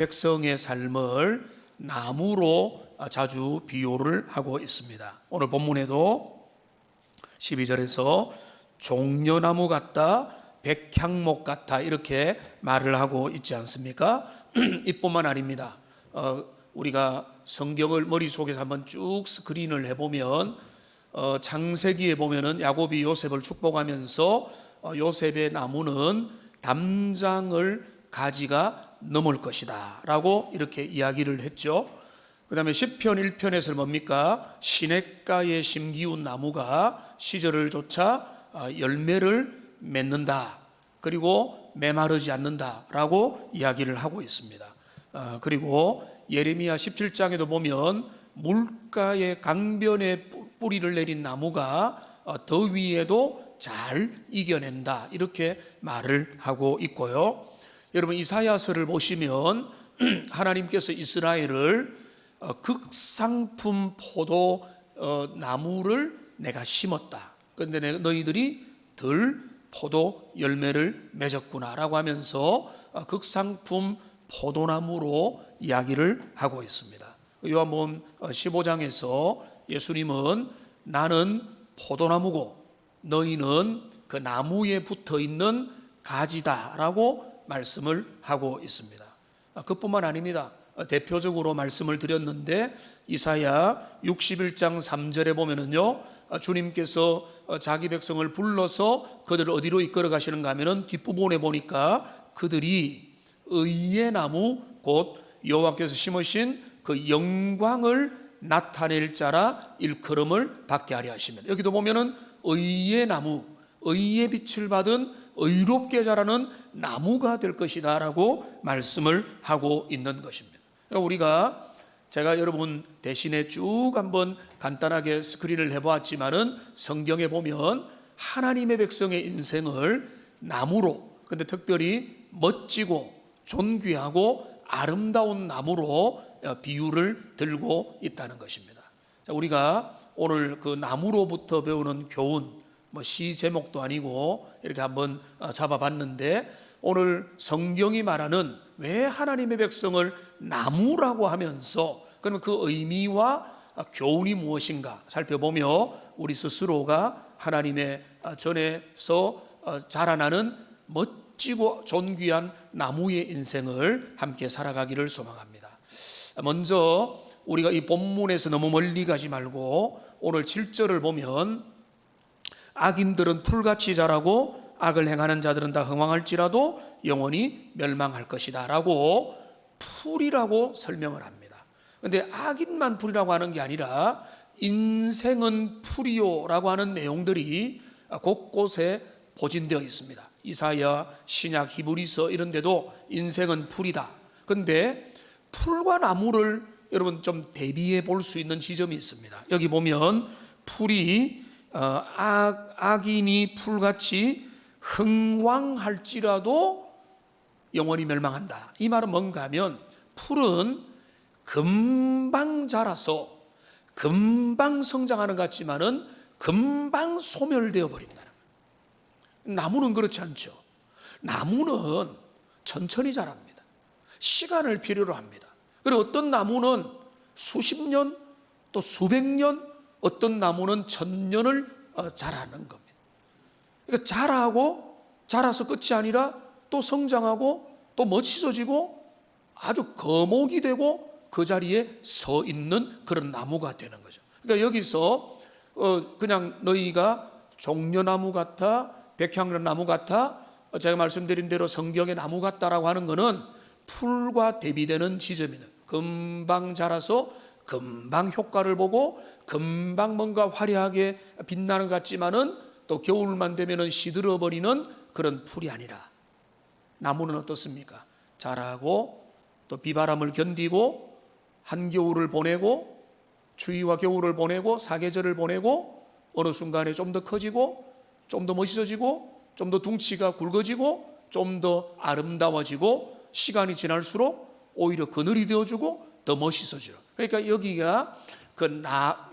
백성의 삶을 나무로 자주 비유를 하고 있습니다. 오늘 본문에도 12절에서 종려나무 같다, 백향목 같다 이렇게 말을 하고 있지 않습니까? 이뿐만 아닙니다. 우리가 성경을 머릿속에서 한번 쭉 스크린을 해보면 창세기에 보면은 야곱이 요셉을 축복하면서 요셉의 나무는 담장을 가지가 넘을 것이다 라고 이렇게 이야기를 했죠. 그 다음에 시편 1편에서 뭡니까? 시냇가에 심기운 나무가 시절을 쫓아 열매를 맺는다, 그리고 메마르지 않는다 라고 이야기를 하고 있습니다. 그리고 예레미야 17장에도 보면 물가의 강변에 뿌리를 내린 나무가 더위에도 잘 이겨낸다 이렇게 말을 하고 있고요. 여러분 이사야서를 보시면 하나님께서 이스라엘을 극상품 포도 나무를 내가 심었다, 그런데 너희들이 덜 포도 열매를 맺었구나 라고 하면서 극상품 포도나무로 이야기를 하고 있습니다. 요한복음 15장에서 예수님은 나는 포도나무고 너희는 그 나무에 붙어있는 가지다 라고 말씀을 하고 있습니다. 그뿐만 아닙니다. 대표적으로 말씀을 드렸는데 이사야 61장 3절에 보면은요, 주님께서 자기 백성을 불러서 그들을 어디로 이끌어 가시는가 하면은 뒷부분에 보니까 그들이 의의 나무 곧 여호와께서 심으신 그 영광을 나타낼 자라 일컬음을 받게 하려 하시면, 여기도 보면은 의의 나무, 의의 빛을 받은 의롭게 자라는 나무가 될 것이다 라고 말씀을 하고 있는 것입니다. 우리가 제가 여러분 대신에 쭉 한번 간단하게 스크린을 해보았지만은 성경에 보면 하나님의 백성의 인생을 나무로, 근데 특별히 멋지고 존귀하고 아름다운 나무로 비유를 들고 있다는 것입니다. 자, 우리가 오늘 그 나무로부터 배우는 교훈, 시 제목도 아니고 이렇게 한번 잡아봤는데, 오늘 성경이 말하는 왜 하나님의 백성을 나무라고 하면서 그러면 그 의미와 교훈이 무엇인가 살펴보며 우리 스스로가 하나님의 전에서 자라나는 멋지고 존귀한 나무의 인생을 함께 살아가기를 소망합니다. 먼저 우리가 이 본문에서 너무 멀리 가지 말고 오늘 7절을 보면 악인들은 풀같이 자라고 악을 행하는 자들은 다 흥황할지라도 영원히 멸망할 것이다 라고 풀이라고 설명을 합니다. 그런데 악인만 풀이라고 하는 게 아니라 인생은 풀이요 라고 하는 내용들이 곳곳에 포진되어 있습니다. 이사야, 신약, 히브리서 이런 데도 인생은 풀이다. 그런데 풀과 나무를 여러분 좀 대비해 볼 수 있는 지점이 있습니다. 여기 보면 풀이 악인이 풀같이 흥왕할지라도 영원히 멸망한다. 이 말은 뭔가 하면 풀은 금방 자라서 금방 성장하는 것 같지만은 금방 소멸되어 버린다. 나무는 그렇지 않죠. 나무는 천천히 자랍니다. 시간을 필요로 합니다. 그리고 어떤 나무는 수십 년 또 수백 년, 어떤 나무는 천년을 자라는 겁니다. 그러니까 자라서 끝이 아니라 또 성장하고 또 멋있어지고 아주 거목이 되고 그 자리에 서 있는 그런 나무가 되는 거죠. 그러니까 여기서 그냥 너희가 종려나무 같아, 백향나무 같아, 제가 말씀드린 대로 성경의 나무 같다라고 하는 것은 풀과 대비되는 지점이다. 금방 자라서 금방 효과를 보고 금방 뭔가 화려하게 빛나는 것 같지만은 또 겨울만 되면은 시들어버리는 그런 풀이 아니라, 나무는 어떻습니까? 자라고 또 비바람을 견디고 한겨울을 보내고 추위와 겨울을 보내고 사계절을 보내고 어느 순간에 좀 더 커지고 좀 더 멋있어지고 좀 더 둥치가 굵어지고 좀 더 아름다워지고 시간이 지날수록 오히려 그늘이 되어주고 더 멋있어지고. 그러니까 여기가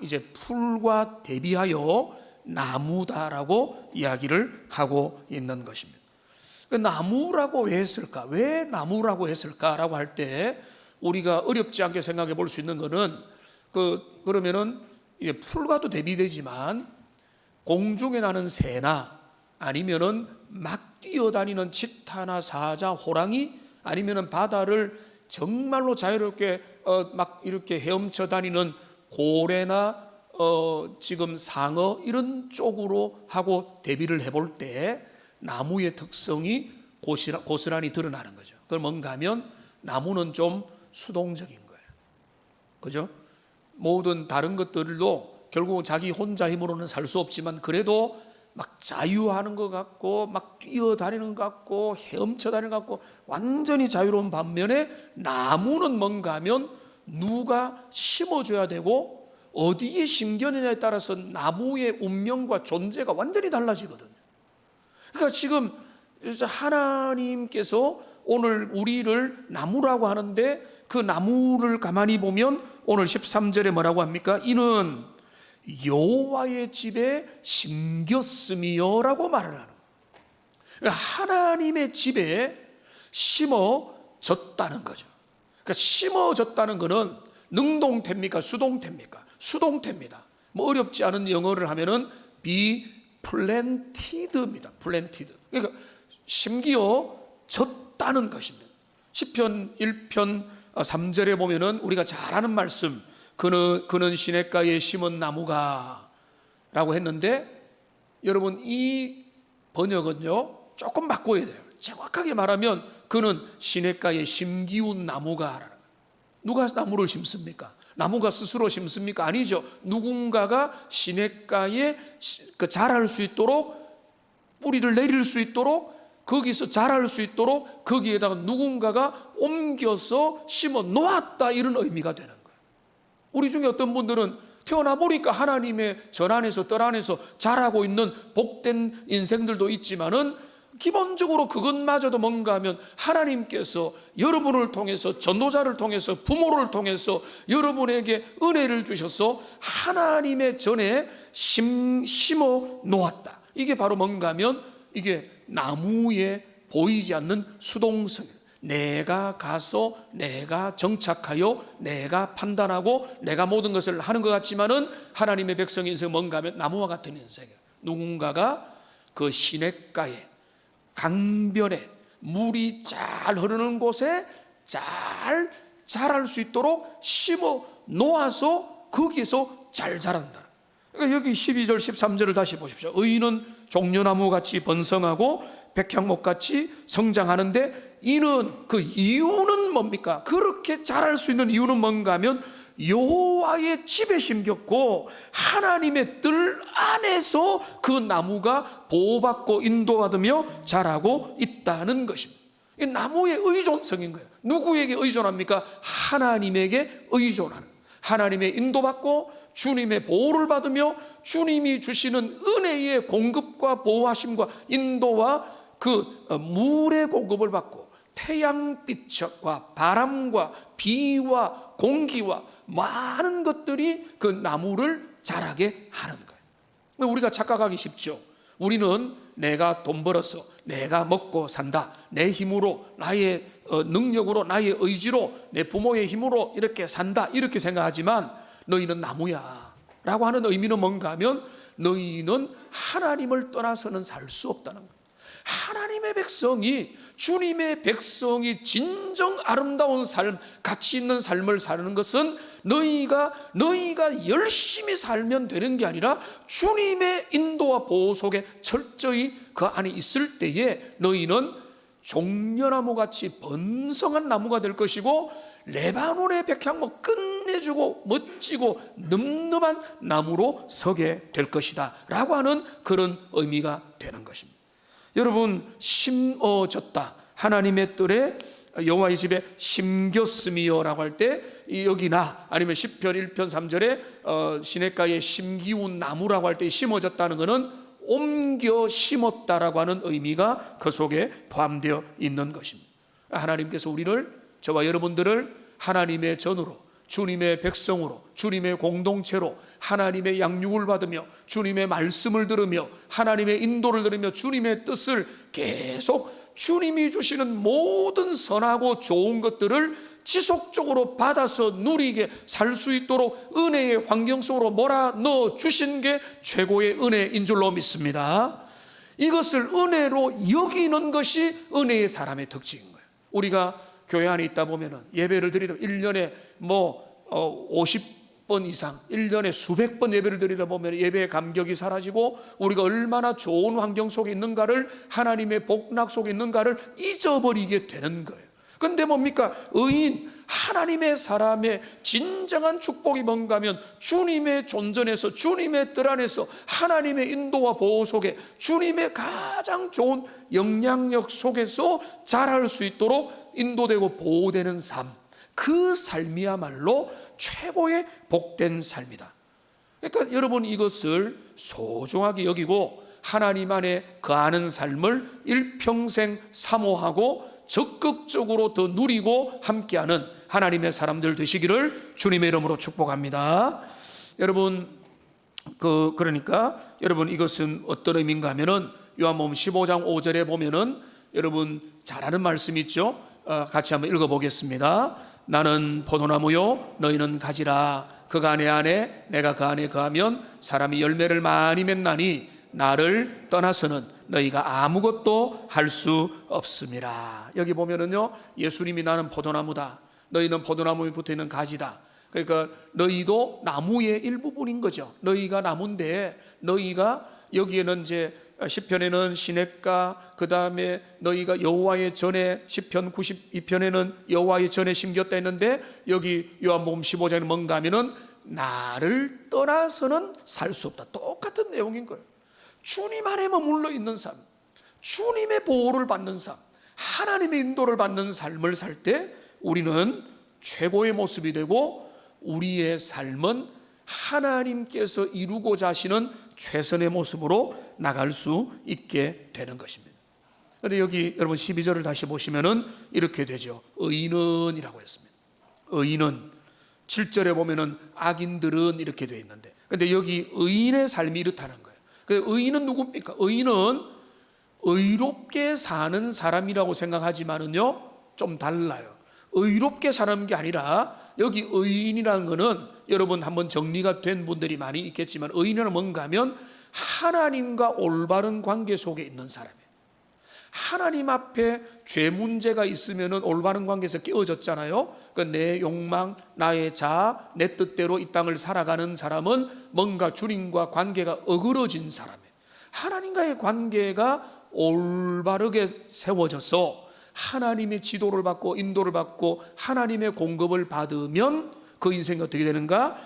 이제 풀과 대비하여 나무다라고 이야기를 하고 있는 것입니다. 나무라고 왜 했을까? 왜 나무라고 했을까라고 할 때 우리가 어렵지 않게 생각해 볼 수 있는 것은 그러면은 이게 풀과도 대비되지만 공중에 나는 새나 아니면은 막 뛰어다니는 치타나 사자, 호랑이 아니면은 바다를 정말로 자유롭게 막 이렇게 헤엄쳐 다니는 고래나 지금 상어 이런 쪽으로 하고 대비를 해볼 때 나무의 특성이 고스란히 드러나는 거죠. 그걸 뭔가 하면 나무는 좀 수동적인 거예요. 그죠? 모든 다른 것들도 결국은 자기 혼자 힘으로는 살 수 없지만 그래도 막 자유하는 것 같고 막 뛰어다니는 것 같고 헤엄쳐 다니는 것 같고 완전히 자유로운 반면에 나무는 뭔가 하면 누가 심어줘야 되고 어디에 심겨느냐에 따라서 나무의 운명과 존재가 완전히 달라지거든요. 그러니까 지금 하나님께서 오늘 우리를 나무라고 하는데 그 나무를 가만히 보면 오늘 13절에 뭐라고 합니까? 이는 여호와의 집에 심겼음이요라고 말을 하는 거예요. 하나님의 집에 심어졌다는 거죠. 그러니까 심어졌다는 것은 능동태입니까? 수동태입니까? 수동태입니다. 뭐 어렵지 않은 영어를 하면은 be planted입니다. planted. 그러니까 심기어졌다는 것입니다. 시편 1편 3절에 보면은 우리가 잘 아는 말씀, 그는 시냇가에 심은 나무가 라고 했는데 여러분 이 번역은요 조금 바꿔야 돼요. 정확하게 말하면 그는 시냇가에 심기운 나무가. 누가 나무를 심습니까? 나무가 스스로 심습니까? 아니죠. 누군가가 시냇가에 자랄 수 있도록 뿌리를 내릴 수 있도록 거기서 자랄 수 있도록 거기에다가 누군가가 옮겨서 심어 놓았다 이런 의미가 되는 거예요. 우리 중에 어떤 분들은 태어나 보니까 하나님의 전 안에서 뜰 안에서 자라고 있는 복된 인생들도 있지만은 기본적으로 그것마저도 뭔가 하면 하나님께서 여러분을 통해서 전도자를 통해서 부모를 통해서 여러분에게 은혜를 주셔서 하나님의 전에 심어 놓았다. 이게 바로 뭔가 하면 이게 나무에 보이지 않는 수동성이에요. 내가 가서 내가 정착하여 내가 판단하고 내가 모든 것을 하는 것 같지만은 하나님의 백성의 인생은 뭔가 하면 나무와 같은 인생이에요. 누군가가 그 시냇가에 강변에 물이 잘 흐르는 곳에 잘 자랄 수 있도록 심어 놓아서 거기에서 잘 자란다. 그러니까 여기 12절 13절을 다시 보십시오. 의인은 종려나무같이 번성하고 백향목같이 성장하는데 이는 그 이유는 뭡니까? 그렇게 자랄 수 있는 이유는 뭔가 하면 여호와의 집에 심겼고 하나님의 뜰 안에서 그 나무가 보호받고 인도받으며 자라고 있다는 것입니다. 이 나무의 의존성인 거예요. 누구에게 의존합니까? 하나님에게 의존하는, 하나님의 인도받고 주님의 보호를 받으며 주님이 주시는 은혜의 공급과 보호하심과 인도와 그 물의 공급을 받고 태양빛과 바람과 비와 공기와 많은 것들이 그 나무를 자라게 하는 거예요. 우리가 착각하기 쉽죠. 우리는 내가 돈 벌어서 내가 먹고 산다, 내 힘으로 나의 능력으로 나의 의지로 내 부모의 힘으로 이렇게 산다 이렇게 생각하지만 너희는 나무야 라고 하는 의미는 뭔가 하면 너희는 하나님을 떠나서는 살 수 없다는 거예요. 하나님의 백성이, 주님의 백성이 진정 아름다운 삶, 가치 있는 삶을 사는 것은 너희가 열심히 살면 되는 게 아니라 주님의 인도와 보호 속에 철저히 그 안에 있을 때에 너희는 종려나무같이 번성한 나무가 될 것이고 레바논의 백향목 끝내주고 멋지고 늠름한 나무로 서게 될 것이다 라고 하는 그런 의미가 되는 것입니다. 여러분, 심어졌다, 하나님의 뜰에 여호와의 집에 심겼음이요 라고 할 때 여기나 아니면 시편 1편 3절에 시냇가에 심기운 나무라고 할 때 심어졌다는 것은 옮겨 심었다라고 하는 의미가 그 속에 포함되어 있는 것입니다. 하나님께서 우리를, 저와 여러분들을 하나님의 전으로, 주님의 백성으로, 주님의 공동체로 하나님의 양육을 받으며 주님의 말씀을 들으며 하나님의 인도를 들으며 주님의 뜻을 계속 주님이 주시는 모든 선하고 좋은 것들을 지속적으로 받아서 누리게 살 수 있도록 은혜의 환경 속으로 몰아넣어 주신 게 최고의 은혜인 줄로 믿습니다. 이것을 은혜로 여기는 것이 은혜의 사람의 특징인 거예요. 우리가 교회 안에 있다 보면은 예배를 드리다 1년에 50번 이상, 1년에 수백 번 예배를 드리다 보면 예배의 감격이 사라지고 우리가 얼마나 좋은 환경 속에 있는가를, 하나님의 복락 속에 있는가를 잊어버리게 되는 거예요. 근데 뭡니까? 의인, 하나님의 사람의 진정한 축복이 뭔가 하면 주님의 존전에서, 주님의 뜰 안에서, 하나님의 인도와 보호 속에, 주님의 가장 좋은 영향력 속에서 자랄 수 있도록 인도되고 보호되는 삶, 그 삶이야말로 최고의 복된 삶이다. 그러니까 여러분, 이것을 소중하게 여기고 하나님 안에 거하는 삶을 일평생 사모하고 적극적으로 더 누리고 함께하는 하나님의 사람들 되시기를 주님의 이름으로 축복합니다. 여러분, 그러니까 여러분, 이것은 어떤 의미인가 하면은 요한복음 15장 5절에 보면은 여러분 잘 아는 말씀이 있죠. 같이 한번 읽어보겠습니다. 나는 포도나무요 너희는 가지라. 그가 내 안에 내가 그 안에 거하면 사람이 열매를 많이 맺나니 나를 떠나서는 너희가 아무것도 할 수 없습니다. 여기 보면은요, 예수님이 나는 포도나무다, 너희는 포도나무에 붙어있는 가지다. 그러니까 너희도 나무의 일부분인 거죠. 너희가 나무인데, 너희가 여기에는 이제 시편에는 시냇가, 그 다음에 너희가 여호와의 전에, 시편 92편에는 여호와의 전에 심겼다 했는데, 여기 요한복음 15장에는 뭔가 하면은 나를 떠나서는 살 수 없다. 똑같은 내용인 거예요. 주님 안에 머물러 있는 삶, 주님의 보호를 받는 삶, 하나님의 인도를 받는 삶을 살 때 우리는 최고의 모습이 되고, 우리의 삶은 하나님께서 이루고자 하시는 최선의 모습으로 나갈 수 있게 되는 것입니다. 그런데 여기 여러분 12절을 다시 보시면은 이렇게 되죠. 의인은 이라고 했습니다. 의인은 7절에 보면은 악인들은 이렇게 되어 있는데, 근데 여기 의인의 삶이 이렇다는 거예요. 그 의인은 누굽니까? 의인은 의롭게 사는 사람이라고 생각하지만은요, 좀 달라요. 의롭게 사는 게 아니라, 여기 의인이라는 거는 여러분 한번 정리가 된 분들이 많이 있겠지만, 의인은 뭔가 하면 하나님과 올바른 관계 속에 있는 사람이에요. 하나님 앞에 죄 문제가 있으면은 올바른 관계에서 깨어졌잖아요. 그러니까 내 욕망, 나의 자아, 내 뜻대로 이 땅을 살아가는 사람은 뭔가 주님과 관계가 어그러진 사람이에요. 하나님과의 관계가 올바르게 세워져서 하나님의 지도를 받고 인도를 받고 하나님의 공급을 받으면 그 인생이 어떻게 되는가?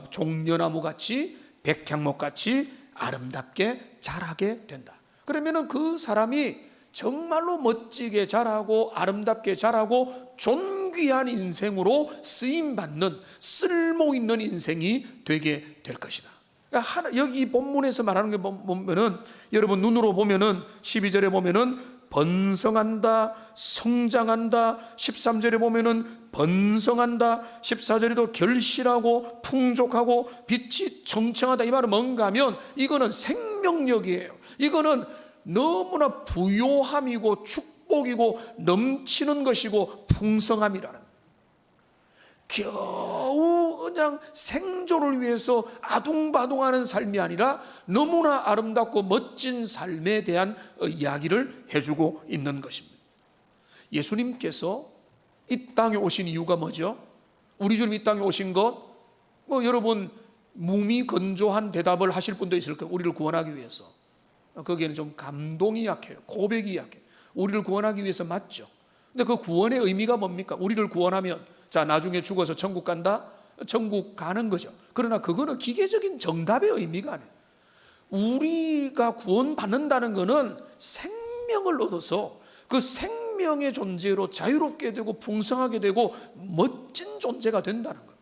종려나무 같이, 백향목 같이 아름답게 자라게 된다. 그러면은 그 사람이 정말로 멋지게 자라고 아름답게 자라고 존귀한 인생으로 쓰임받는, 쓸모있는 인생이 되게 될 것이다. 그러니까 여기 본문에서 말하는 게 보면은, 여러분 눈으로 보면은 12절에 보면은 번성한다, 성장한다, 13절에 보면은 번성한다, 14절에도 결실하고 풍족하고 빛이 청청하다. 이 말은 뭔가 하면 이거는 생명력이에요. 이거는 너무나 부요함이고 축복이고 넘치는 것이고 풍성함이라는, 겨우 그냥 생존을 위해서 아둥바둥하는 삶이 아니라 너무나 아름답고 멋진 삶에 대한 이야기를 해주고 있는 것입니다. 예수님께서 이 땅에 오신 이유가 뭐죠? 우리 주님 이 땅에 오신 것, 여러분 무미건조한 대답을 하실 분도 있을 거예요. 우리를 구원하기 위해서. 거기에는 좀 감동이 약해요. 고백이 약해요. 우리를 구원하기 위해서 맞죠. 근데 그 구원의 의미가 뭡니까? 우리를 구원하면 자, 나중에 죽어서 천국 간다? 천국 가는 거죠. 그러나 그거는 기계적인 정답의 의미가 아니에요. 우리가 구원받는다는 것은 생명을 얻어서 그 생명의 존재로 자유롭게 되고 풍성하게 되고 멋진 존재가 된다는 거예요.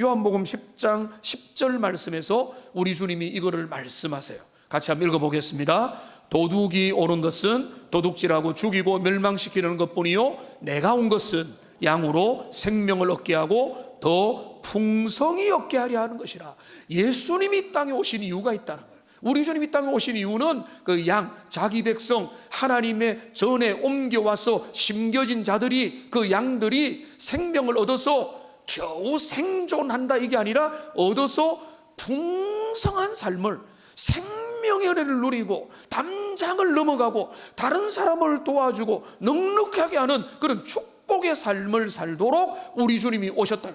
요한복음 10장 10절 말씀에서 우리 주님이 이거를 말씀하세요. 같이 한번 읽어보겠습니다. 도둑이 오는 것은 도둑질하고 죽이고 멸망시키는 것뿐이요, 내가 온 것은 양으로 생명을 얻게 하고 더 풍성히 얻게 하려 하는 것이라. 예수님이 이 땅에 오신 이유가 있다는 거예요. 우리 주님이 땅에 오신 이유는 그 양, 자기 백성, 하나님의 전에 옮겨와서 심겨진 자들이, 그 양들이 생명을 얻어서 겨우 생존한다 이게 아니라 얻어서 풍성한 삶을, 생명의 은혜를 누리고 담장을 넘어가고 다른 사람을 도와주고 넉넉하게 하는 그런 축복의 삶을 살도록 우리 주님이 오셨다.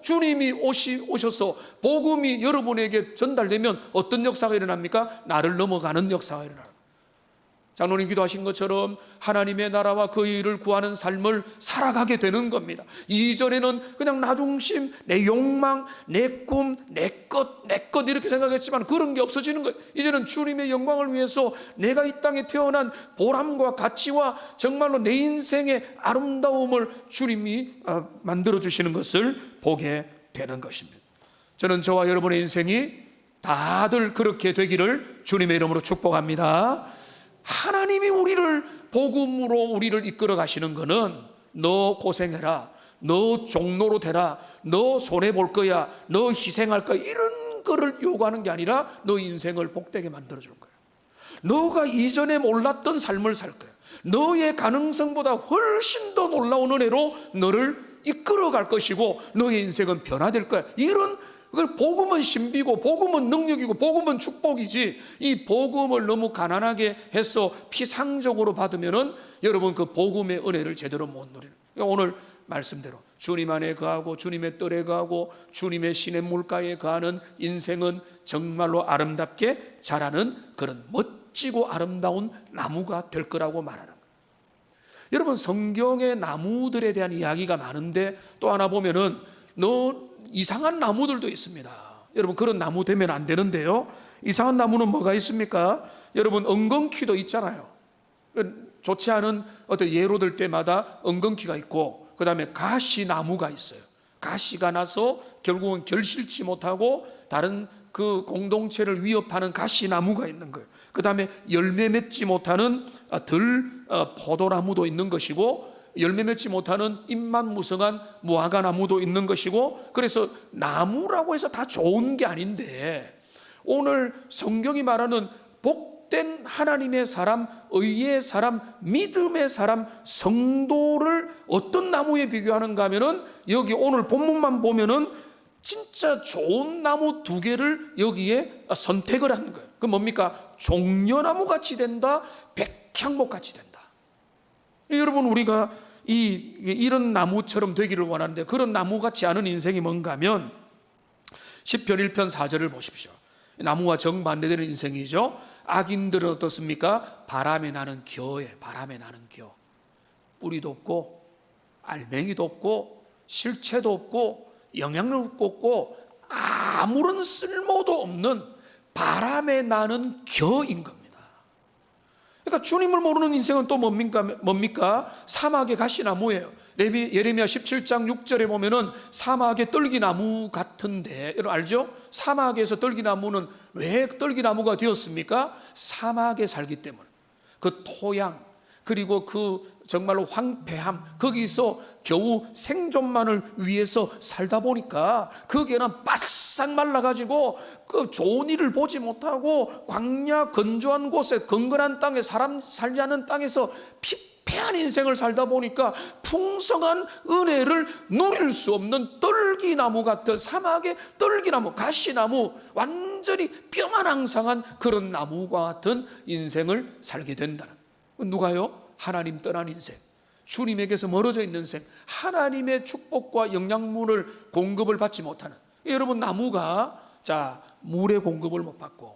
주님이 오셔서 복음이 여러분에게 전달되면 어떤 역사가 일어납니까? 나를 넘어가는 역사가 일어납니다. 장로님 기도하신 것처럼 하나님의 나라와 그 일을 구하는 삶을 살아가게 되는 겁니다. 이전에는 그냥 나 중심, 내 욕망, 내 꿈, 내 것 이렇게 생각했지만 그런 게 없어지는 거예요. 이제는 주님의 영광을 위해서 내가 이 땅에 태어난 보람과 가치와 정말로 내 인생의 아름다움을 주님이 만들어주시는 것을 보게 되는 것입니다. 저는 저와 여러분의 인생이 다들 그렇게 되기를 주님의 이름으로 축복합니다. 하나님이 우리를 복음으로 우리를 이끌어 가시는 것은 너 고생해라, 너 종로로 되라, 너 손해볼 거야, 너 희생할 거야, 이런 거를 요구하는 게 아니라 너 인생을 복되게 만들어 줄 거야. 너가 이전에 몰랐던 삶을 살 거야. 너의 가능성보다 훨씬 더 놀라운 은혜로 너를 이끌어 갈 것이고 너의 인생은 변화될 거야. 이런 복음은 신비고 복음은 능력이고 복음은 축복이지, 이 복음을 너무 가난하게 해서 피상적으로 받으면은 여러분 그 복음의 은혜를 제대로 못 누리는. 오늘 말씀대로 주님 안에 거하고 주님의 뜰에 거하고 주님의 신의 물가에 거하는 인생은 정말로 아름답게 자라는 그런 멋지고 아름다운 나무가 될 거라고 말하는 거예요. 여러분, 성경의 나무들에 대한 이야기가 많은데 또 하나 보면은 이상한 나무들도 있습니다. 여러분, 그런 나무 되면 안 되는데요. 이상한 나무는 뭐가 있습니까? 여러분, 엉겅퀴도 있잖아요. 좋지 않은 어떤 예로 들 때마다 엉겅퀴가 있고, 그 다음에 가시나무가 있어요. 가시가 나서 결국은 결실치 못하고 다른 그 공동체를 위협하는 가시나무가 있는 거예요. 그 다음에 열매 맺지 못하는 포도나무도 있는 것이고, 열매 맺지 못하는 잎만 무성한 무화과나무도 있는 것이고, 그래서 나무라고 해서 다 좋은 게 아닌데, 오늘 성경이 말하는 복된 하나님의 사람, 의의 사람, 믿음의 사람, 성도를 어떤 나무에 비교하는가 하면은 여기 오늘 본문만 보면은 진짜 좋은 나무 2개를 여기에 선택을 하는 거예요. 그 뭡니까? 종려나무 같이 된다, 백향목 같이 된다. 여러분, 우리가 이런 나무처럼 되기를 원하는데 그런 나무 같지 않은 인생이 뭔가 하면 시편 1편 4절을 보십시오. 나무와 정반대되는 인생이죠. 악인들은 어떻습니까? 바람에 나는 겨에, 바람에 나는 겨. 뿌리도 없고 알맹이도 없고 실체도 없고 영향력도 없고 아무런 쓸모도 없는 바람에 나는 겨인 겁니다. 그러니까 주님을 모르는 인생은 또 뭡니까? 사막의 가시나무예요. 예레미야 17장 6절에 보면은 사막의 떨기나무 같은데, 여러분 알죠? 사막에서 떨기나무는 왜 떨기나무가 되었습니까? 사막에 살기 때문에. 그 토양, 그리고 그 정말로 황폐함, 거기서 겨우 생존만을 위해서 살다 보니까 거기에는 바싹 말라가지고 그 좋은 일을 보지 못하고 광야 건조한 곳에 건건한 땅에 사람 살지 않는 땅에서 피폐한 인생을 살다 보니까 풍성한 은혜를 누릴 수 없는 떨기나무 같은, 사막의 떨기나무, 가시나무, 완전히 뼈만항상한 그런 나무와 같은 인생을 살게 된다는. 누가요? 하나님 떠난 인생, 주님에게서 멀어져 있는 인생, 하나님의 축복과 영양분을 공급을 받지 못하는. 여러분, 나무가 물의 공급을 못 받고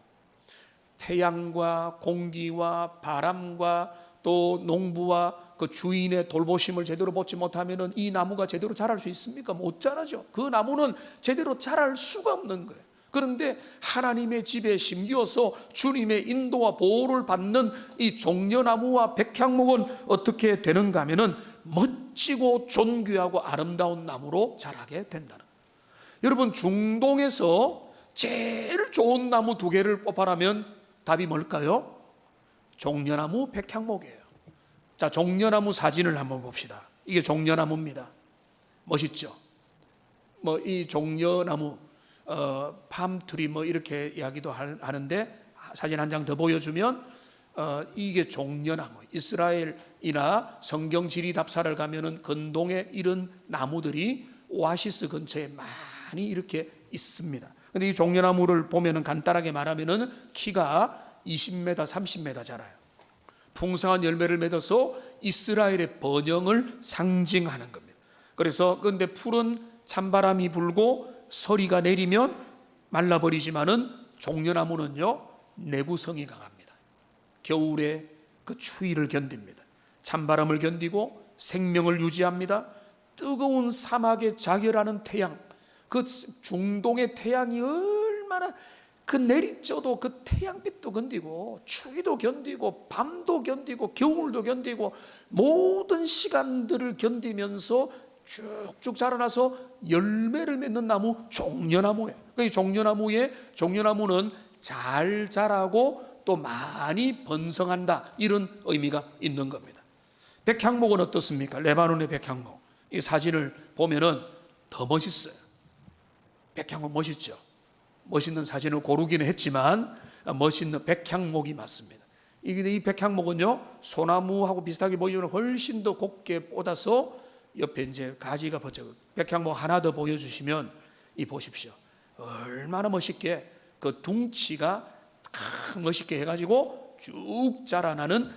태양과 공기와 바람과 또 농부와 그 주인의 돌보심을 제대로 받지 못하면 이 나무가 제대로 자랄 수 있습니까? 못 자라죠. 그 나무는 제대로 자랄 수가 없는 거예요. 그런데 하나님의 집에 심기어서 주님의 인도와 보호를 받는 이 종려나무와 백향목은 어떻게 되는가 하면은 멋지고 존귀하고 아름다운 나무로 자라게 된다는. 여러분, 중동에서 제일 좋은 나무 2개를 뽑아라면 답이 뭘까요? 종려나무, 백향목이에요. 자, 종려나무 사진을 한번 봅시다. 이게 종려나무입니다. 멋있죠? 이 종려나무 팜트리 뭐 이렇게 이야기도 하는데, 사진 한 장 더 보여주면 이게 종려나무, 이스라엘이나 성경 지리답사를 가면은 근동에 이런 나무들이 오아시스 근처에 많이 이렇게 있습니다. 근데 이 종려나무를 보면은 간단하게 말하면은 키가 20m, 30m 자라요. 풍성한 열매를 맺어서 이스라엘의 번영을 상징하는 겁니다. 그래서 근데 풀은 찬바람이 불고 서리가 내리면 말라버리지만은 종려나무는요 내부성이 강합니다. 겨울에 그 추위를 견딥니다. 찬바람을 견디고 생명을 유지합니다. 뜨거운 사막에 자결하는 태양, 그 중동의 태양이 얼마나 그 내리쬐도 그 태양빛도 견디고 추위도 견디고 밤도 견디고 겨울도 견디고 모든 시간들을 견디면서 쭉쭉 자라나서 열매를 맺는 나무 종려나무예요. 이 종려나무는 잘 자라고 또 많이 번성한다, 이런 의미가 있는 겁니다. 백향목은 어떻습니까? 레바논의 백향목, 이 사진을 보면은 더 멋있어요. 백향목 멋있죠? 멋있는 사진을 고르기는 했지만 멋있는 백향목이 맞습니다. 이 백향목은요 소나무하고 비슷하게 보이지만 훨씬 더 곱게 뻗어서 옆에 이제 가지가 벗겨. 백향목 하나 더 보여주시면 이 보십시오. 얼마나 멋있게 그 둥치가 멋있게 해가지고 쭉 자라나는,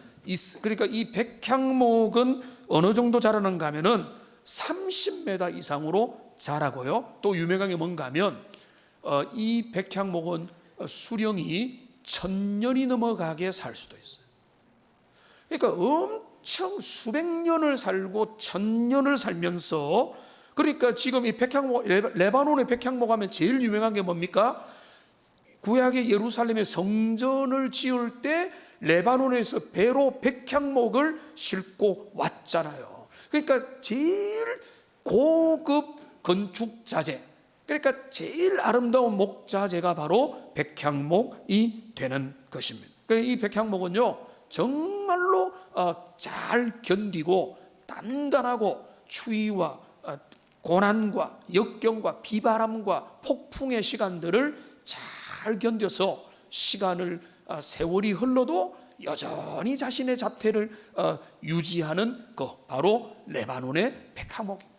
그러니까 이 백향목은 어느 정도 자라는가 하면은 30m 이상으로 자라고요. 또 유명한 게 뭔가 하면 이 백향목은 수령이 1000년이 넘어가게 살 수도 있어요. 그러니까 엄청 수백 년을 살고 1000년을 살면서, 그러니까 지금 이 백향목, 레바논의 백향목 하면 제일 유명한 게 뭡니까? 구약의 예루살렘의 성전을 지을 때 레바논에서 배로 백향목을 싣고 왔잖아요. 그러니까 제일 고급 건축 자재, 그러니까 제일 아름다운 목자재가 바로 백향목이 되는 것입니다. 그러니까 이 백향목은요 정말로 잘 견디고 단단하고 추위와 고난과 역경과 비바람과 폭풍의 시간들을 잘 견뎌서 세월이 흘러도 여전히 자신의 자태를 유지하는 것, 바로 레바논의 백향목입니다.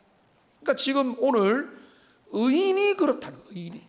그러니까 지금 오늘 의인이 그렇다는 거예요. 의인이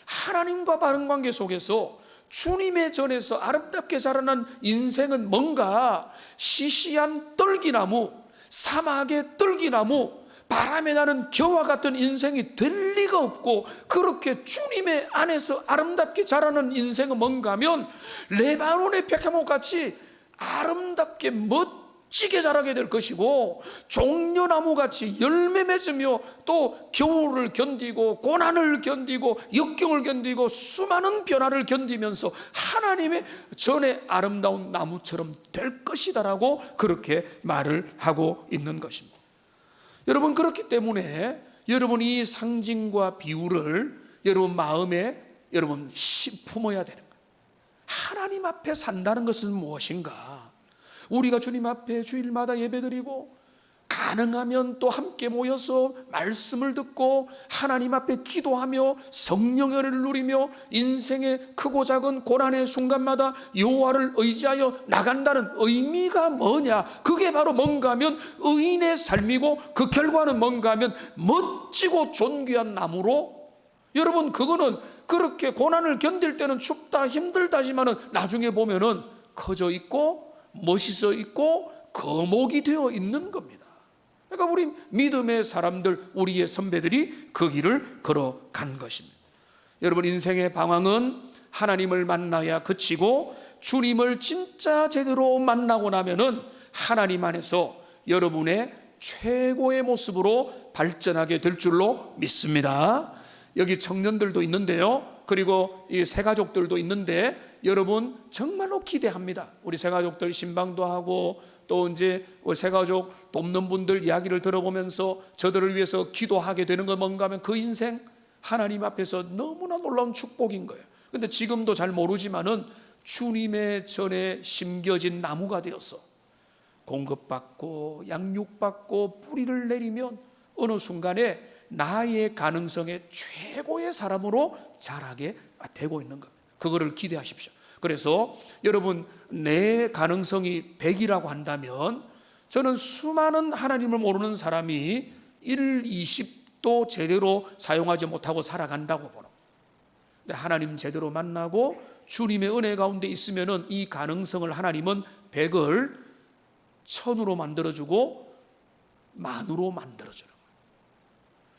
하나님과 바른 관계 속에서 주님의 전에서 아름답게 자라난 인생은 뭔가 시시한 떨기나무, 사막의 떨기나무, 바람에 나는 겨와 같은 인생이 될 리가 없고, 그렇게 주님의 안에서 아름답게 자라는 인생은 뭔가 하면 레바논의 백향목 같이 아름답게 멋지게 자라게 될 것이고, 종려나무 같이 열매 맺으며 또 겨울을 견디고 고난을 견디고 역경을 견디고 수많은 변화를 견디면서 하나님의 전에 아름다운 나무처럼 될 것이다라고 그렇게 말을 하고 있는 것입니다. 여러분, 그렇기 때문에 여러분 이 상징과 비유를 여러분 마음에 여러분 품어야 되는 거예요. 하나님 앞에 산다는 것은 무엇인가? 우리가 주님 앞에 주일마다 예배드리고 가능하면 또 함께 모여서 말씀을 듣고 하나님 앞에 기도하며 성령의 은혜를 누리며 인생의 크고 작은 고난의 순간마다 여호와를 의지하여 나간다는 의미가 뭐냐? 그게 바로 뭔가 하면 의인의 삶이고, 그 결과는 뭔가 하면 멋지고 존귀한 나무로, 여러분 그거는 그렇게 고난을 견딜 때는 춥다 힘들다지만은 나중에 보면은 커져 있고 멋있어 있고 거목이 되어 있는 겁니다. 그러니까 우리 믿음의 사람들, 우리의 선배들이 그 길을 걸어간 것입니다. 여러분, 인생의 방황은 하나님을 만나야 그치고 주님을 진짜 제대로 만나고 나면은 하나님 안에서 여러분의 최고의 모습으로 발전하게 될 줄로 믿습니다. 여기 청년들도 있는데요, 그리고 이 새가족들도 있는데 여러분 정말로 기대합니다. 우리 새가족들 신방도 하고 또 이제 새가족 돕는 분들 이야기를 들어보면서 저들을 위해서 기도하게 되는 건 뭔가 하면 그 인생 하나님 앞에서 너무나 놀라운 축복인 거예요. 근데 지금도 잘 모르지만은 주님의 전에 심겨진 나무가 되어서 공급받고 양육받고 뿌리를 내리면 어느 순간에 나의 가능성의 최고의 사람으로 자라게 되고 있는 겁니다. 그거를 기대하십시오. 그래서 여러분, 내 가능성이 100이라고 한다면 저는 수많은 하나님을 모르는 사람이 1, 20도 제대로 사용하지 못하고 살아간다고 보는 거예요. 근데 하나님 제대로 만나고 주님의 은혜 가운데 있으면은 이 가능성을 하나님은 100을 1000으로 만들어주고 만으로 만들어주는 거예요.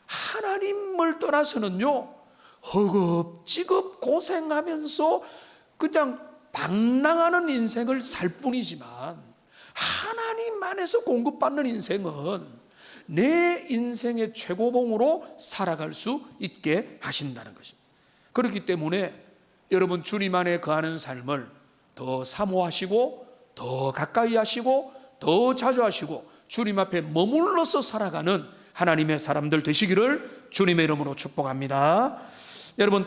하나님을 떠나서는요, 허겁지겁 고생하면서 그냥 방랑하는 인생을 살 뿐이지만, 하나님 안에서 공급받는 인생은 내 인생의 최고봉으로 살아갈 수 있게 하신다는 것입니다. 그렇기 때문에 여러분, 주님 안에 거하는 삶을 더 사모하시고 더 가까이 하시고 더 자주 하시고 주님 앞에 머물러서 살아가는 하나님의 사람들 되시기를 주님의 이름으로 축복합니다. 여러분,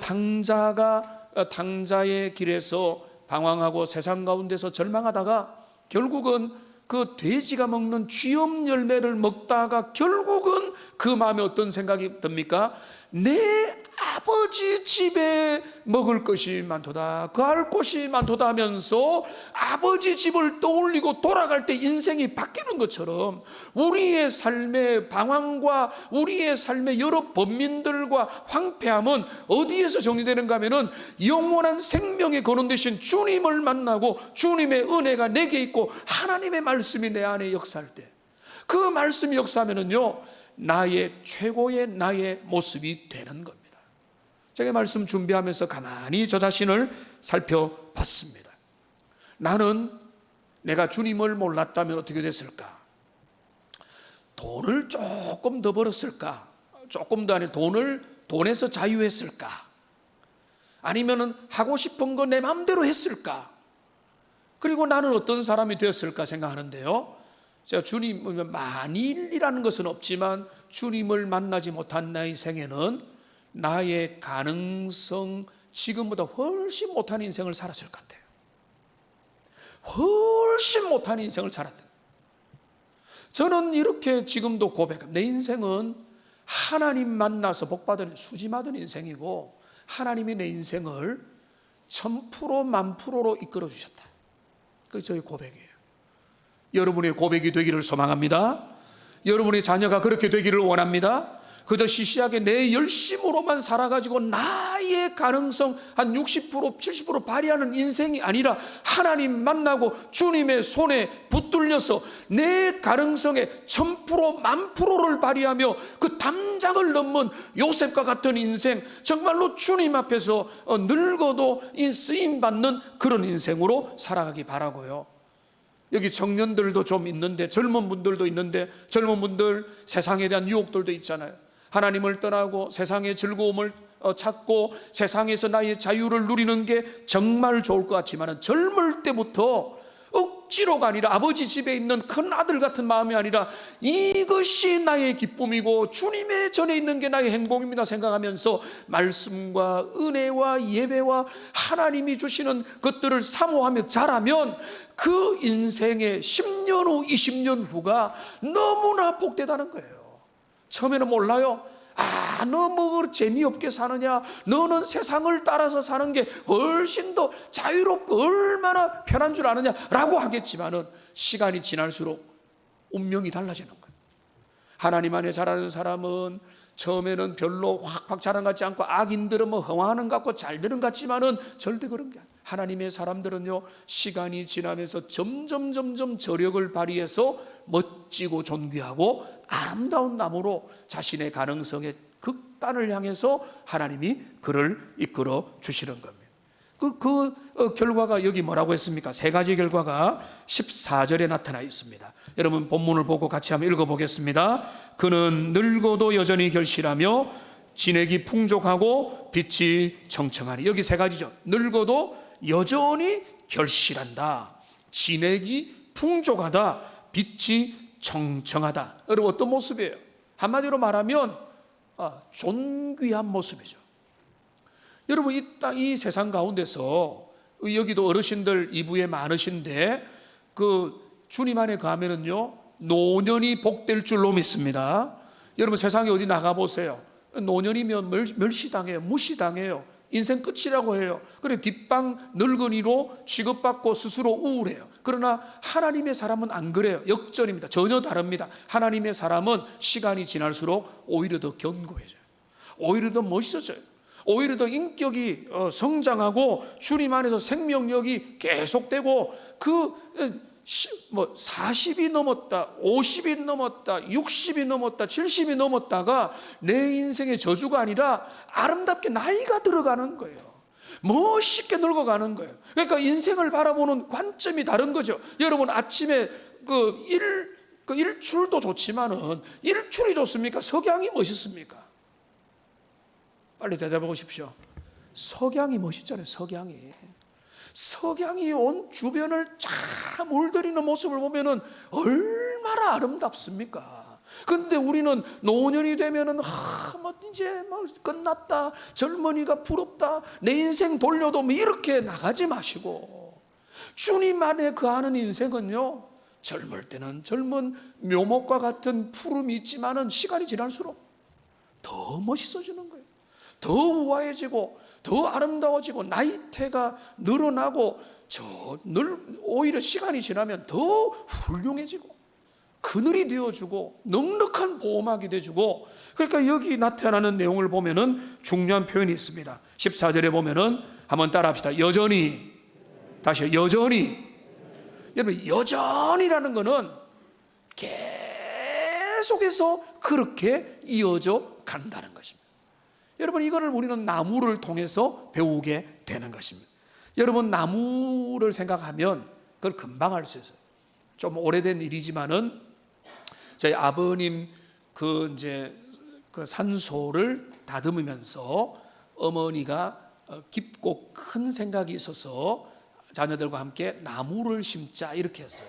당자의 길에서 방황하고 세상 가운데서 절망하다가 결국은 그 돼지가 먹는 쥐염 열매를 먹다가 결국은 그 마음에 어떤 생각이 듭니까? 내 아버지 집에 먹을 것이 많도다, 거할 곳이 많도다 하면서 아버지 집을 떠올리고 돌아갈 때 인생이 바뀌는 것처럼 우리의 삶의 방황과 우리의 삶의 여러 번민들과 황폐함은 어디에서 정리되는가 하면은 영원한 생명의 근원 되신 주님을 만나고 주님의 은혜가 내게 있고 하나님의 말씀이 내 안에 역사할 때, 그 말씀이 역사하면은요, 나의 최고의 나의 모습이 되는 겁니다. 제가 말씀 준비하면서 가만히 저 자신을 살펴봤습니다. 나는 내가 주님을 몰랐다면 어떻게 됐을까? 돈을 조금 더 벌었을까? 조금 더 아니라 돈에서 자유했을까? 아니면은 하고 싶은 거 내 마음대로 했을까? 그리고 나는 어떤 사람이 되었을까 생각하는데요, 제가 주님, 만일이라는 것은 없지만 주님을 만나지 못한 나의 생에는 나의 가능성 지금보다 훨씬 못한 인생을 살았을 것 같아요. 훨씬 못한 인생을 살았다. 저는 이렇게 지금도 고백합니다. 내 인생은 하나님 만나서 복받은 수지맞은 인생이고 하나님이 내 인생을 1000% 10,000%로 이끌어 주셨다. 그게 저의 고백이에요. 여러분의 고백이 되기를 소망합니다. 여러분의 자녀가 그렇게 되기를 원합니다. 그저 시시하게 내 열심으로만 살아가지고 나의 가능성 한 60% 70% 발휘하는 인생이 아니라 하나님 만나고 주님의 손에 붙들려서 내 가능성의 1000% 10,000%를 발휘하며 그 담장을 넘은 요셉과 같은 인생, 정말로 주님 앞에서 늙어도 쓰임받는 그런 인생으로 살아가기 바라고요. 여기 청년들도 좀 있는데, 젊은 분들도 있는데, 젊은 분들 세상에 대한 유혹들도 있잖아요. 하나님을 떠나고 세상의 즐거움을 찾고 세상에서 나의 자유를 누리는 게 정말 좋을 것 같지만 젊을 때부터 억지로가 아니라 아버지 집에 있는 큰 아들 같은 마음이 아니라 이것이 나의 기쁨이고 주님의 전에 있는 게 나의 행복입니다 생각하면서 말씀과 은혜와 예배와 하나님이 주시는 것들을 사모하며 자라면 그 인생의 10년 후 20년 후가 너무나 복되다는 거예요. 처음에는 몰라요. 너 뭐 재미없게 사느냐, 너는 세상을 따라서 사는 게 훨씬 더 자유롭고 얼마나 편한 줄 아느냐 라고 하겠지만은 시간이 지날수록 운명이 달라지는 거예요. 하나님 안에 자라는 사람은 처음에는 별로 확 자란 것 같지 않고 악인들은 뭐 흥황하는 것 같고 잘 되는 것 같지만은 절대 그런 게 아니에요. 하나님의 사람들은요, 시간이 지나면서 점점 저력을 발휘해서 멋지고 존귀하고 아름다운 나무로 자신의 가능성의 극단을 향해서 하나님이 그를 이끌어 주시는 겁니다. 결과가 여기 뭐라고 했습니까? 세 가지 결과가 14절에 나타나 있습니다. 여러분 본문을 보고 같이 한번 읽어보겠습니다. 그는 늙어도 여전히 결실하며 진액이 풍족하고 빛이 청청하니. 여기 세 가지죠. 늙어도 여전히 결실한다, 진액이 풍족하다, 빛이 청청하다. 여러분 어떤 모습이에요? 한마디로 말하면 존귀한 모습이죠. 여러분 이 세상 가운데서 여기도 어르신들 이부에 많으신데 그 주님 안에 가면은요 노년이 복될 줄로 믿습니다. 여러분 세상에 어디 나가보세요. 노년이면 멸시당해요. 무시당해요. 인생 끝이라고 해요. 그래 뒷방 늙은이로 취급받고 스스로 우울해요. 그러나 하나님의 사람은 안 그래요. 역전입니다. 전혀 다릅니다. 하나님의 사람은 시간이 지날수록 오히려 더 견고해져요. 오히려 더 멋있어져요. 오히려 더 인격이 성장하고 주님 안에서 생명력이 계속되고 40이 넘었다, 50이 넘었다, 60이 넘었다, 70이 넘었다가 내 인생의 저주가 아니라 아름답게 나이가 들어가는 거예요. 멋있게 늙어가는 거예요. 그러니까 인생을 바라보는 관점이 다른 거죠. 여러분 아침에 일출도 좋지만은 일출이 좋습니까? 석양이 멋있습니까? 빨리 대답해 보십시오. 석양이 멋있잖아요. 석양이 온 주변을 쫙 물들이는 모습을 보면은 얼마나 아름답습니까? 근데 우리는 노년이 되면은 이제 끝났다, 젊은이가 부럽다, 내 인생 돌려도 이렇게 나가지 마시고 주님 안에 거하는 인생은요, 젊을 때는 젊은 묘목과 같은 푸름이 있지만은 시간이 지날수록 더 멋있어지는 거예요. 더 우아해지고 더 아름다워지고 나이테가 늘어나고 오히려 시간이 지나면 더 훌륭해지고 그늘이 되어주고 넉넉한 보호막이 되어주고. 그러니까 여기 나타나는 내용을 보면은 중요한 표현이 있습니다. 14절에 보면은 한번 따라합시다. 여전히, 다시요. 여전히. 여러분 여전이라는 거는 계속해서 그렇게 이어져 간다는 것입니다. 여러분 이거를 우리는 나무를 통해서 배우게 되는 것입니다. 여러분 나무를 생각하면 그걸 금방 알 수 있어요. 좀 오래된 일이지만은 저희 아버님 그 산소를 다듬으면서 어머니가 깊고 큰 생각이 있어서 자녀들과 함께 나무를 심자 이렇게 했어요.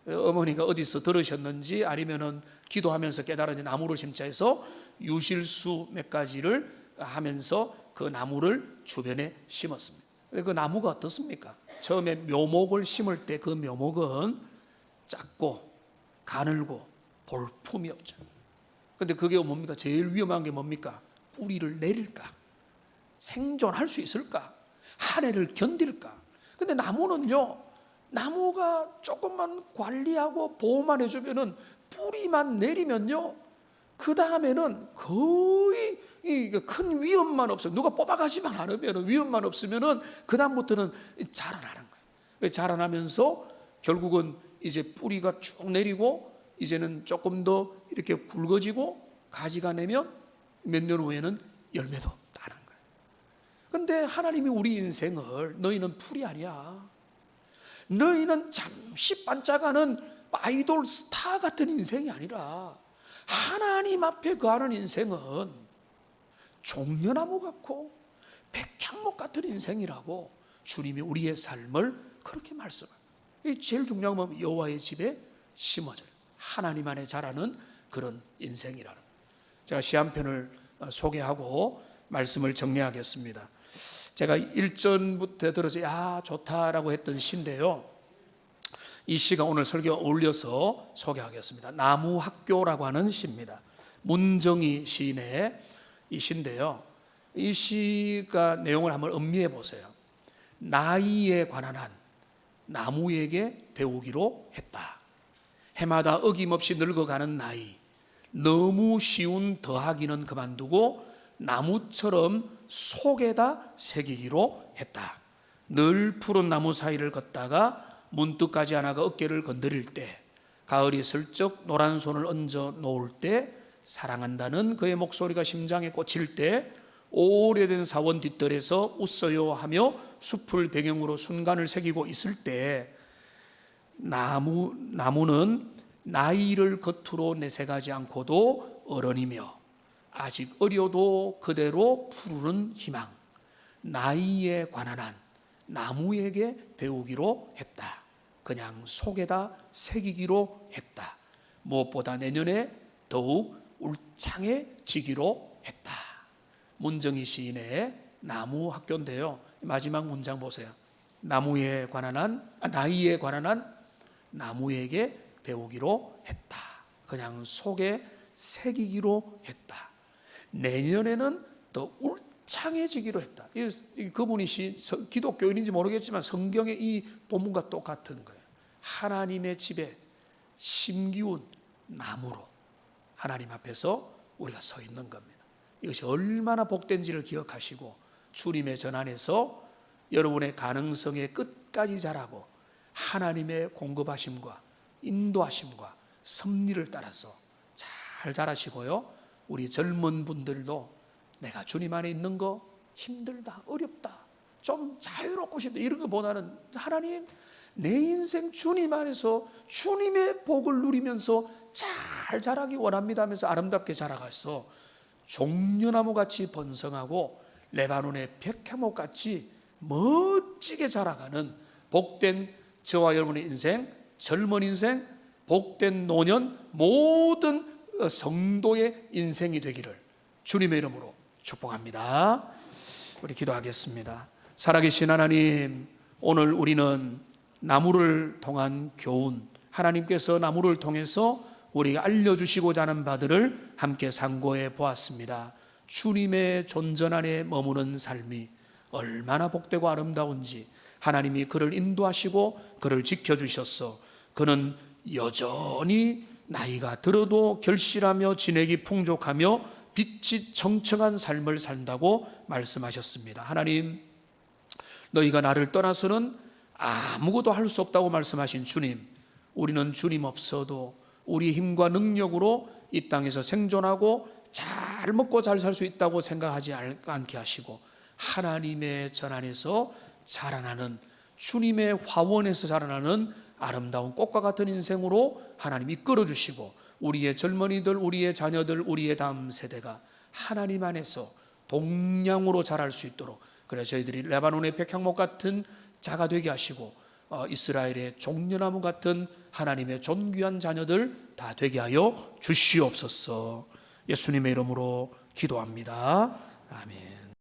어머니가 어디서 들으셨는지 아니면은 기도하면서 깨달은지 나무를 심자 해서 유실수 몇 가지를 하면서 그 나무를 주변에 심었습니다. 그 나무가 어떻습니까? 처음에 묘목을 심을 때 그 묘목은 작고 가늘고 볼품이 없죠. 근데 그게 뭡니까? 제일 위험한 게 뭡니까? 뿌리를 내릴까? 생존할 수 있을까? 한 해를 견딜까? 근데 나무는요, 나무가 조금만 관리하고 보호만 해주면은 뿌리만 내리면요, 그 다음에는 거의 큰 위험만 없어요. 누가 뽑아가지만 않으면 위험만 없으면은 그 다음부터는 자라나는 거예요. 자라나면서 결국은 이제 뿌리가 쭉 내리고 이제는 조금 더 이렇게 굵어지고 가지가 내면 몇 년 후에는 열매도 따는 거예요. 근데 하나님이 우리 인생을 너희는 풀이 아니야, 너희는 잠시 반짝하는 아이돌 스타 같은 인생이 아니라 하나님 앞에 거하는 인생은 종려나무 같고 백향목 같은 인생이라고 주님이 우리의 삶을 그렇게 말씀합니다. 제일 중요한 건 여호와의 집에 심어져요. 하나님 안에 자라는 그런 인생이라는. 제가 시 한 편을 소개하고 말씀을 정리하겠습니다. 제가 1전부터 들어서 야 좋다라고 했던 시인데요, 이 시가 오늘 설교에 어울려서 소개하겠습니다. 나무학교라고 하는 시입니다. 문정희 시인의 이 시인데요, 이 시가 내용을 한번 음미해 보세요. 나이에 관한 한 나무에게 배우기로 했다. 해마다 어김없이 늙어가는 나이, 너무 쉬운 더하기는 그만두고 나무처럼 속에다 새기기로 했다. 늘 푸른 나무 사이를 걷다가 문득 가지 않아가 어깨를 건드릴 때, 가을이 슬쩍 노란 손을 얹어 놓을 때, 사랑한다는 그의 목소리가 심장에 꽂힐 때, 오래된 사원 뒷뜰에서 웃어요 하며 숲을 배경으로 순간을 새기고 있을 때, 나무는 나이를 겉으로 내세가지 않고도 어른이며 아직 어려도 그대로 푸르는 희망, 나이에 관한 한 나무에게 배우기로 했다. 그냥 속에다 새기기로 했다. 무엇보다 내년에 더욱 울창해지기로 했다. 문정희 시인의 나무학교인데요, 마지막 문장 보세요. 나이에 관한 한 나무에게 배우기로 했다. 그냥 속에 새기기로 했다. 내년에는 더 울창해지기로 했다. 그분이 기독교인인지 모르겠지만 성경의 이 본문과 똑같은 거예요. 하나님의 집에 심기운 나무로 하나님 앞에서 우리가 서 있는 겁니다. 이것이 얼마나 복된지를 기억하시고 주님의 전 안에서 여러분의 가능성의 끝까지 자라고 하나님의 공급하심과 인도하심과 섭리를 따라서 잘 자라시고요. 우리 젊은 분들도 내가 주님 안에 있는 거 힘들다, 어렵다, 좀 자유롭고 싶다 이런 것보다는 하나님 내 인생 주님 안에서 주님의 복을 누리면서 잘 자라기 원합니다 하면서 아름답게 자라가서 종려나무같이 번성하고 레바논의 백향목같이 멋지게 자라가는 복된 저와 여러분의 인생, 젊은 인생, 복된 노년, 모든 성도의 인생이 되기를 주님의 이름으로 축복합니다. 우리 기도하겠습니다. 살아계신 하나님, 오늘 우리는 나무를 통한 교훈, 하나님께서 나무를 통해서 우리가 알려주시고자 하는 바들을 함께 상고해 보았습니다. 주님의 존전 안에 머무는 삶이 얼마나 복되고 아름다운지 하나님이 그를 인도하시고 그를 지켜주셨어. 그는 여전히 나이가 들어도 결실하며 진액이 풍족하며 빛이 청청한 삶을 산다고 말씀하셨습니다. 하나님, 너희가 나를 떠나서는 아무것도 할 수 없다고 말씀하신 주님, 우리는 주님 없어도 우리 힘과 능력으로 이 땅에서 생존하고 잘 먹고 잘 살 수 있다고 생각하지 않게 하시고 하나님의 전 안에서 자라나는, 주님의 화원에서 자라나는 아름다운 꽃과 같은 인생으로 하나님 이끌어 주시고 우리의 젊은이들, 우리의 자녀들, 우리의 다음 세대가 하나님 안에서 동량으로 자랄 수 있도록, 그래 저희들이 레바논의 백향목 같은 자가 되게 하시고 이스라엘의 종려나무 같은 하나님의 존귀한 자녀들 다 되게 하여 주시옵소서. 예수님의 이름으로 기도합니다. 아멘.